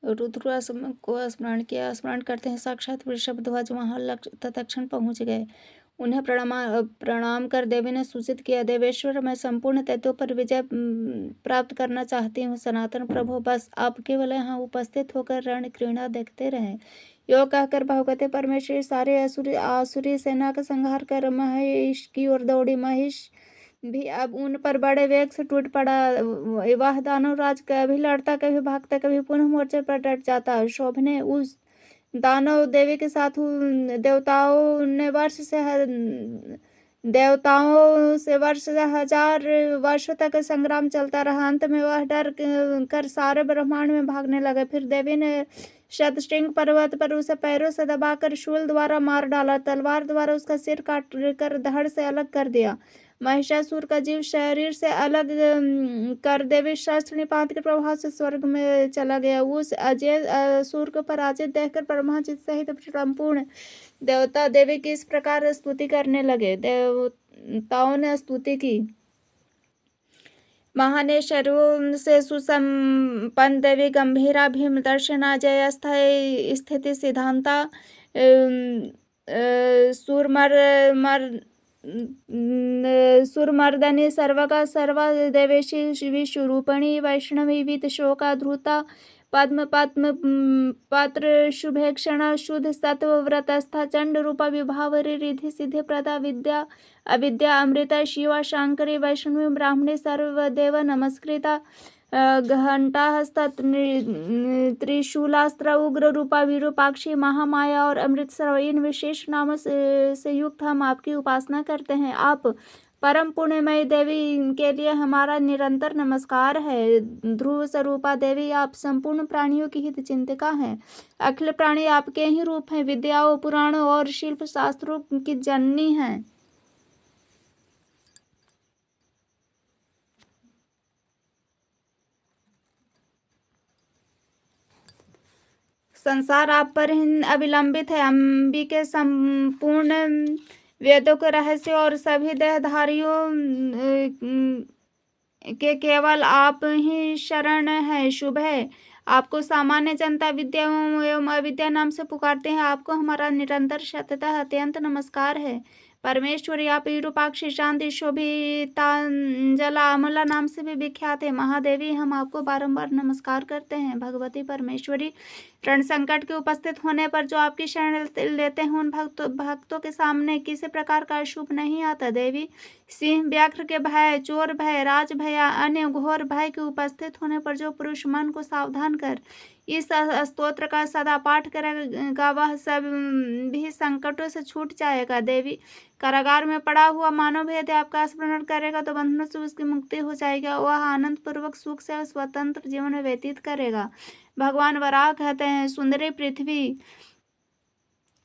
रुद्र को स्मरण किया। स्मरण करते हैं साक्षात वृषभध्वज वहां तत्क्षण पहुंच गए। उन्हें प्रणाम कर देवी ने सूचित किया, देवेश्वर, मैं संपूर्ण तत्वों पर विजय प्राप्त करना चाहती हूँ। सनातन प्रभु, बस आप केवल यहाँ उपस्थित होकर रण क्रीड़ा देखते रहें। यो कहकर भगवती परमेश्वरी सारे आसुरी सेना का संहार कर महेश की ओर दौड़ी। महेश भी अब उन पर बड़े वेग से टूट पड़ा। वह दानवराज कभी लड़ता, कभी भागता, कभी पुनः मोर्चे पर डट जाता। शोभने उस दानव देवी के साथ देवताओं से वर्ष हजार वर्षों तक संग्राम चलता रहा। अंत में वह डर कर सारे ब्रह्मांड में भागने लगे। फिर देवी ने शतशृंग पर्वत पर उसे पैरों से दबाकर शूल द्वारा मार डाला। तलवार द्वारा उसका सिर काट कर धड़ से अलग कर दिया। महिषासुर का जीव शरीर से अलग कर देवी शस्त्र निपात के प्रभाव से स्वर्ग में चला गया। उस अजय असुर को पराजित देखकर ब्रह्मा जी सहित संपूर्ण देवता देवी की इस प्रकार स्तुति करने लगे। देवताओं ने स्तुति की, महाने शरीरों से सुसंपन्न देवी, गंभीरा, भीम दर्शना, जय, स्थिति सिद्धांता, सुरमर्दनी, सर्वगा सर्वा, देवेशी विश्वरूपिणी, वैष्णवी, वीत शोका, धृता, पद्म पत्र, शुभेक्षण, शुद्ध सत्व, व्रतस्था, चंड रूपा, विभावरी, रिधि सिद्धि प्रदा, विद्या अविद्या, अमृता, शिवा, शांकरी, वैष्णवी, ब्राह्मणी, सर्वदेव नमस्कृता, घंटा हस्ता, त्रिशूलास्त्र, उग्र रूपा, विरूपाक्षी, महामाया और अमृतसर, इन विशेष नामों से युक्त हम आपकी उपासना करते हैं। आप परम पुण्यमयी देवी के लिए हमारा निरंतर नमस्कार है। ध्रुव स्वरूपा देवी, आप संपूर्ण प्राणियों की हित चिंतिका हैं। अखिल प्राणी आपके ही रूप हैं। विद्याओं, पुराणों और शिल्प शास्त्रों की जननी हैं। संसार आप पर अविलंबित है। अंबिके संपूर्ण वेदों के रहस्य और सभी देहधारियों के केवल आप ही शरण है। शुभ है। आपको सामान्य जनता विद्या एवं अविद्या नाम से पुकारते हैं। आपको हमारा निरंतर सततः अत्यंत नमस्कार है। परमेश्वरी, आप विरूपाक्षी, शांति, शोभितांजला, अमला नाम से भी विख्यात है। महादेवी, हम आपको बारंबार नमस्कार करते हैं। भगवती परमेश्वरी, रण संकट के उपस्थित होने पर जो आपकी शरण लेते हैं उन भक्तों के सामने किसी प्रकार का अशुभ नहीं आता। देवी, सिंह व्याघ्र के भय, चोर भय, राज भय, अन्य घोर भय के उपस्थित होने पर जो पुरुष मन को सावधान कर इस स्तोत्र का सदा पाठ करेगा वह सब भी संकटों से छूट जाएगा। देवी, कारागार में पड़ा हुआ मानव यदि आपका स्मरण करेगा तो बंधनों से उसकी मुक्ति हो जाएगी। वह आनंद पूर्वक सुख से स्वतंत्र जीवन व्यतीत करेगा। भगवान वराह कहते हैं, सुंदरी पृथ्वी,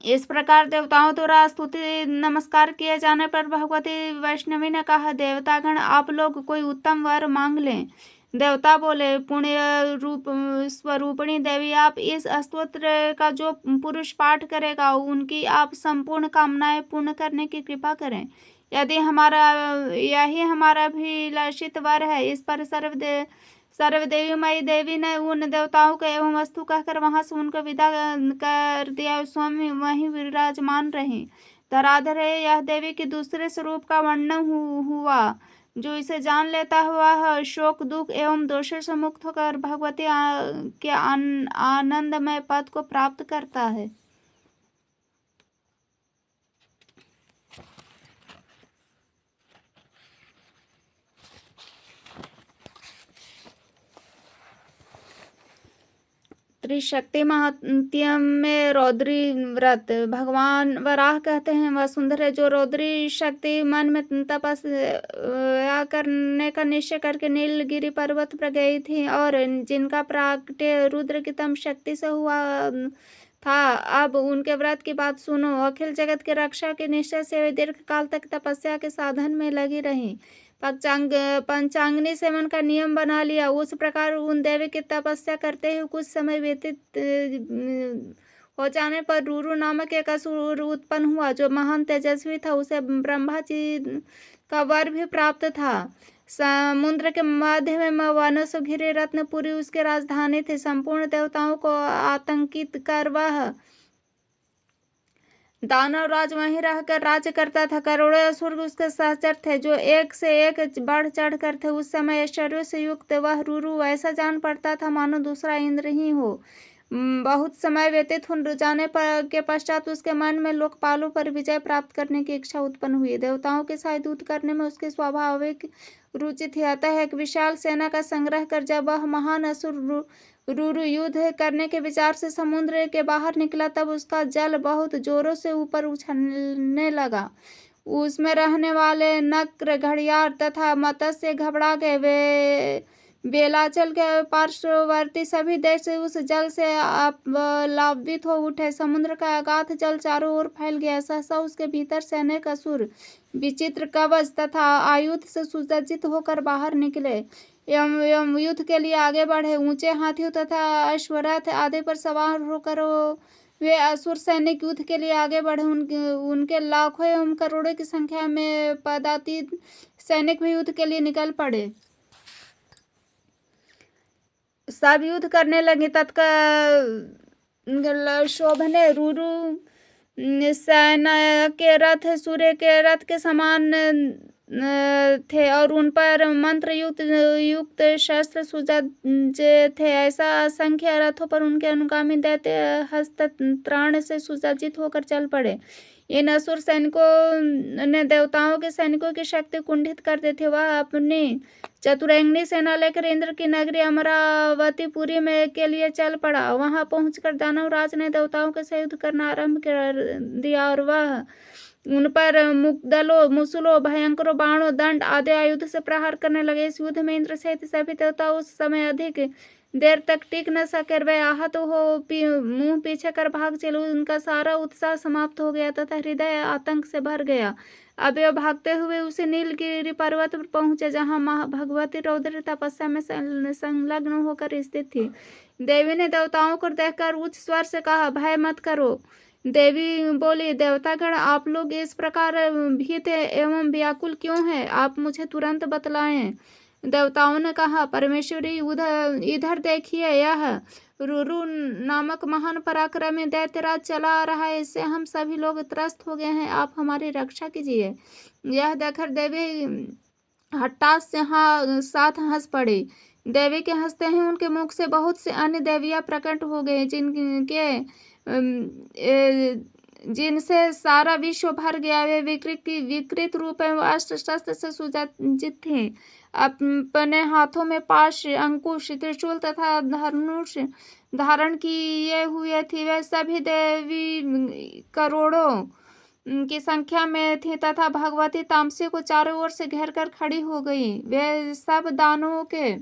इस प्रकार देवताओं द्वारा स्तुति नमस्कार किए जाने पर भगवती वैष्णवी ने कहा, देवतागण, आप लोग कोई उत्तम वर मांग लें। देवता बोले, पुण्य रूप स्वरूपिणी देवी, आप इस स्तोत्र का जो पुरुष पाठ करेगा उनकी आप संपूर्ण कामनाएं पूर्ण करने की कृपा करें। यदि यही हमारा अभिलाषित वर है। इस पर सर्वदेवीमयी देवी ने उन देवताओं को एवं वस्तु कहकर वहां से उनको विदा कर दिया। स्वामी वहीं विराजमान रहे। धराधर यह देवी के दूसरे स्वरूप का वर्णन हुआ। जो इसे जान लेता हुआ है शोक, दुख एवं दोषों से मुक्त होकर भगवती के आनंदमय पद को प्राप्त करता है। त्रिशक्ति महात्म्य में रौद्री व्रत। भगवान वराह कहते हैं, वह सुंदर है जो रौद्री शक्ति मन में तपस्या करने का निश्चय करके नीलगिरी पर्वत पर गई थी और जिनका प्राकट्य रुद्र की तम शक्ति से हुआ था। अब उनके व्रत की बात सुनो। अखिल जगत के रक्षा के निश्चय से वे दीर्घ काल तक तपस्या के साधन में लगी रही। पंचांगनी सेवन का नियम बना लिया। उस प्रकार उन देवी की तपस्या करते हुए कुछ समय व्यतीत हो जाने पर रूरू नामक एक असुर उत्पन्न हुआ जो महान तेजस्वी था। उसे ब्रह्मा जी का वर भी प्राप्त था। समुद्र के मध्य में वनों से घिरे रत्नपुरी उसकी राजधानी थी। संपूर्ण देवताओं को आतंकित कर वह दानव राज वहीं रहकर राज्य करता था। करोड़ों असुर उसके सहचर थे, जो एक से एक बढ़ चढ़ कर थे। उस समय ऐश्वर्य से युक्त वह रुरु ऐसा जान पड़ता था मानो दूसरा इंद्र ही हो। बहुत समय व्यतीत हो जाने के पश्चात उसके मन में लोकपालों पर विजय प्राप्त करने की इच्छा उत्पन्न हुई। देवताओं के साथ युद्ध करने में उसकी स्वाभाविक रुचि थी। अतः एक विशाल सेना का संग्रह कर जब वह महान असुर रुरु युद्ध करने के विचार से समुद्र के बाहर निकला, तब उसका जल बहुत जोरों से ऊपर उछलने लगा। उसमें रहने वाले नक्र, घड़ियाल तथा मत्स्य घबरा गए। वे बेलाचल के पार्श्ववर्ती सभी देश उस जल से लावित हो उठे। समुद्र का अगाध जल चारों ओर फैल गया। सहसा उसके भीतर से अनेक असुर विचित्र कवच तथा आयुध से सुसज्जित होकर बाहर निकले एवं युद्ध के लिए आगे बढ़े। ऊंचे हाथियों तथा अश्वरथ आदि पर सवार होकर वे असुर सैनिक युद्ध के लिए आगे बढ़े। उनके लाखों एवं करोड़ों की संख्या में पदातीत सैनिक भी युद्ध के लिए निकल पड़े। सब युद्ध करने लगे। तत्काल शोभने रुरु सेना के रथ सूर्य के रथ के समान थे और उन पर मंत्र युक्त शस्त्र सुसज्जित थे। ऐसा असंख्य रथों पर उनके अनुगामी दैत्य हस्त त्राण से सुसज्जित होकर चल पड़े। इन असुर सैनिकों ने देवताओं के सैनिकों की शक्ति कुंठित कर दी थी। वह अपनी चतुरंगिनी सेना लेकर इंद्र की नगरी अमरावतीपुरी में के लिए चल पड़ा। वहां पहुंचकर दानवराज ने देवताओं के साथ युद्ध करना आरंभ कर दिया और वह उन पर मुक्दलों, मूसलों, भयंकरों, बाणों, दंड आदि आयुध से प्रहार करने लगे। इस युद्ध में इंद्र सहित सभी देवता उस समय अधिक देर तक टिक न सके। वे आहत हो मुंह पीछे कर भाग चले। उनका सारा उत्साह समाप्त हो गया तथा हृदय आतंक से भर गया। अब वे भागते हुए उसी नीलगिरी पर्वत पर पहुंचे, जहां भगवती रौद्र तपस्या में संलग्न होकर स्थित थी। देवी ने देवताओं को देखकर उच्च स्वर से कहा, भय मत करो। देवी बोली, देवतागण, आप लोग इस प्रकार भीत एवं व्याकुल क्यों हैं? आप मुझे तुरंत बतलाएं। देवताओं ने कहा, परमेश्वरी, इधर देखिए, यह रुरु नामक महान पराक्रमी दैत्यराज चला आ रहा है। इससे हम सभी लोग त्रस्त हो गए हैं। आप हमारी रक्षा कीजिए। यह देखकर देवी हट्टास से साथ हंस पड़ी। देवी के हंसते ही उनके मुख से बहुत से अन्य देवियां प्रकट हो गई, जिनसे सारा विश्व भर गया। वे विकृत रूप एवं अस्त्र शस्त्र से सुसज्जित थे। अपने हाथों में पाश, अंकुश, त्रिशूल तथा धनुष धारण किए हुए थी। वे सभी देवी करोड़ों की संख्या में थी तथा भगवती तामसी को चारों ओर से घेर कर खड़ी हो गई। वे सब दानवों के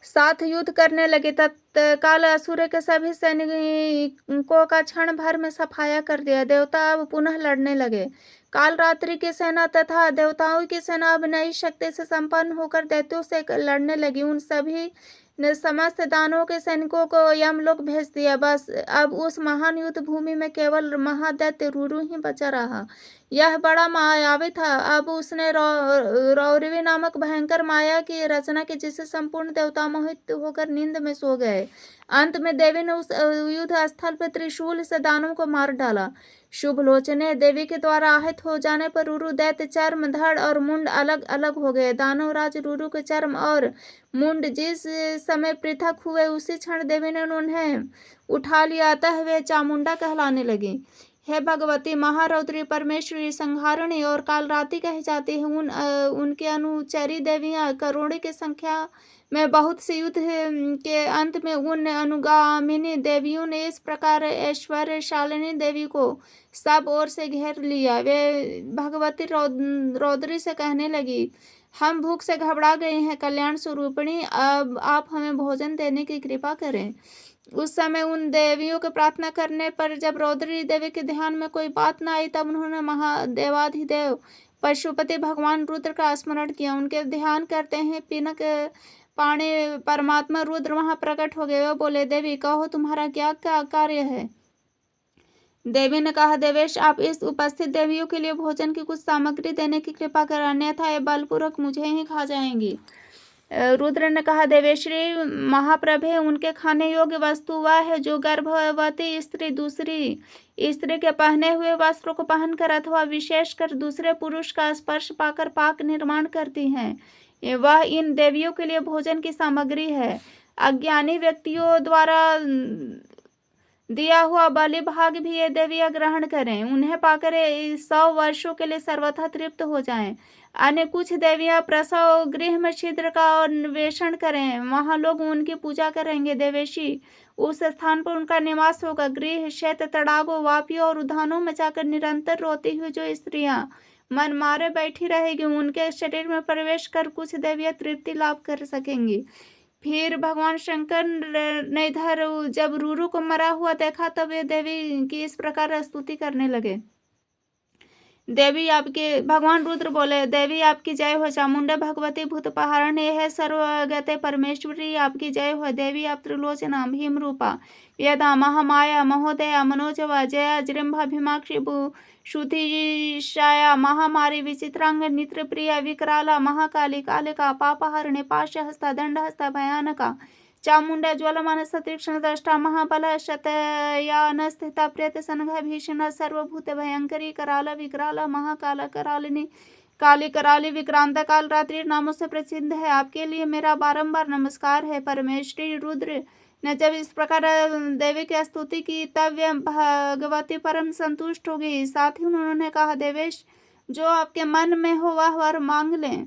साथ युद्ध करने लगे। तत्काल असुर के सभी सैनिकों का क्षण भर में सफाया कर दिया। देवता अब पुनः लड़ने लगे। काल रात्रि की सेना तथा देवताओं की सेना अब नई शक्ति से संपन्न होकर दैत्यों से लड़ने लगी। उन सभी ने समस्त दानवों के सैनिकों को यमलोक भेज दिया। बस अब उस महान युद्ध भूमि में केवल महादैत्य रुरु ही बचा रहा। यह बड़ा मायावी था। अब उसने रौरवी नामक भयंकर माया की रचना की, जिससे संपूर्ण देवता मोहित होकर नींद में सो गए। अंत में देवी ने उस युद्ध स्थल पर त्रिशूल से दानवों को मार डाला। शुभ लोचने देवी के द्वारा आहत हो जाने पर रुरु दैत्य चर्म, धड़ और मुंड अलग अलग हो गए। दानवराज रुरु के चर्म और मुंड जिस समय पृथक हुए, उसी क्षण देवी ने उन्हें उठा लिया। अतः वे चामुंडा कहलाने लगी। हे भगवती, महारौद्री, परमेश्वरी, संहारिणी और कालरात्रि कही जाती है। उनके अनुचरी देवियां करोड़ों की संख्या में बहुत से युद्ध के अंत में उन अनुगामिनी देवियों ने इस प्रकार ऐश्वर्यशालिनी देवी को सब ओर से घेर लिया। वे भगवती रौद्री से कहने लगी, हम भूख से घबरा गए हैं। कल्याण स्वरूपिणी, अब आप हमें भोजन देने की कृपा करें। उस समय उन देवियों के प्रार्थना करने पर जब रौद्री देवी के ध्यान में कोई बात न आई, तब उन्होंने महादेवाधिदेव पशुपति भगवान रुद्र का स्मरण किया। उनके ध्यान करते हैं पिनक पाणी परमात्मा रुद्र वहां प्रकट हो गए। वे बोले, देवी, कहो तुम्हारा क्या कार्य है? देवी ने कहा, देवेश, आप इस उपस्थित देवियों के लिए भोजन की कुछ सामग्री देने की कृपा करें, अन्यथा ये बलपूर्वक मुझे ही खा जाएंगी। रुद्र ने कहा, देवेश्री महाप्रभे, उनके खाने योग्य वस्तु वह है जो गर्भवती स्त्री दूसरी स्त्री के पहने हुए वस्त्रों को पहनकर अथवा विशेषकर दूसरे पुरुष का स्पर्श पाकर पाक निर्माण करती हैं। वह इन देवियों के लिए भोजन की सामग्री है। अज्ञानी व्यक्तियों द्वारा दिया हुआ बलि भाग भी ये देवियां ग्रहण करें, उन्हें पाकर 100 वर्षों के लिए सर्वथा तृप्त हो जाएं। अन्य कुछ देवियां प्रसव गृह में छिद्र का अन्वेषण करें, वहां लोग उनकी पूजा करेंगे। देवेशी, उस स्थान पर उनका निवास होगा। गृह, क्षेत्र, तड़ागों, वापियों और उद्यानों में जाकर निरंतर रोती हुई जो स्त्रियां मन मारे बैठी रहेगी, उनके शरीर में प्रवेश कर कुछ देवियां तृप्ति लाभ कर सकेंगी। फिर भगवान शंकर ने इधर जब रूरू को मरा हुआ देखा, तब वे देवी की इस प्रकार स्तुति करने लगे। देवी आपकी, भगवान रुद्र बोले, देवी आपकी जय हो। चामुंडा भगवती भूतपहारणी है सर्वगते परमेश्वरी, आपकी जय हो। देवी आप त्रिलोचना भीम रूपा यदा महामाया महोदया मनोजवा जया जृंभा भीमाक्षी शुद्धिशाया महामारी विचित्रांग नित्र प्रिया विकराला महाकाली कालिका पापहरणे पाशहस्ता दंडहस्ता भयानका चामुंडा ज्वलमान सतीक्ष्ण दृष्टा महाबल शतयान स्थिता प्रेत सनघ भीषण सर्वभूत भयंकरी कराल विकराल महाकाल करालिनी काली कराली विक्रांत काल रात्रि नामों से प्रसिद्ध है। आपके लिए मेरा बारंबार नमस्कार है। परमेश्वरी रुद्र ने जब इस प्रकार देवी की स्तुति की, तब भगवती परम संतुष्ट हो गई। साथ ही उन्होंने कहा, देवेश, जो आपके मन में हो वह वर मांग लें।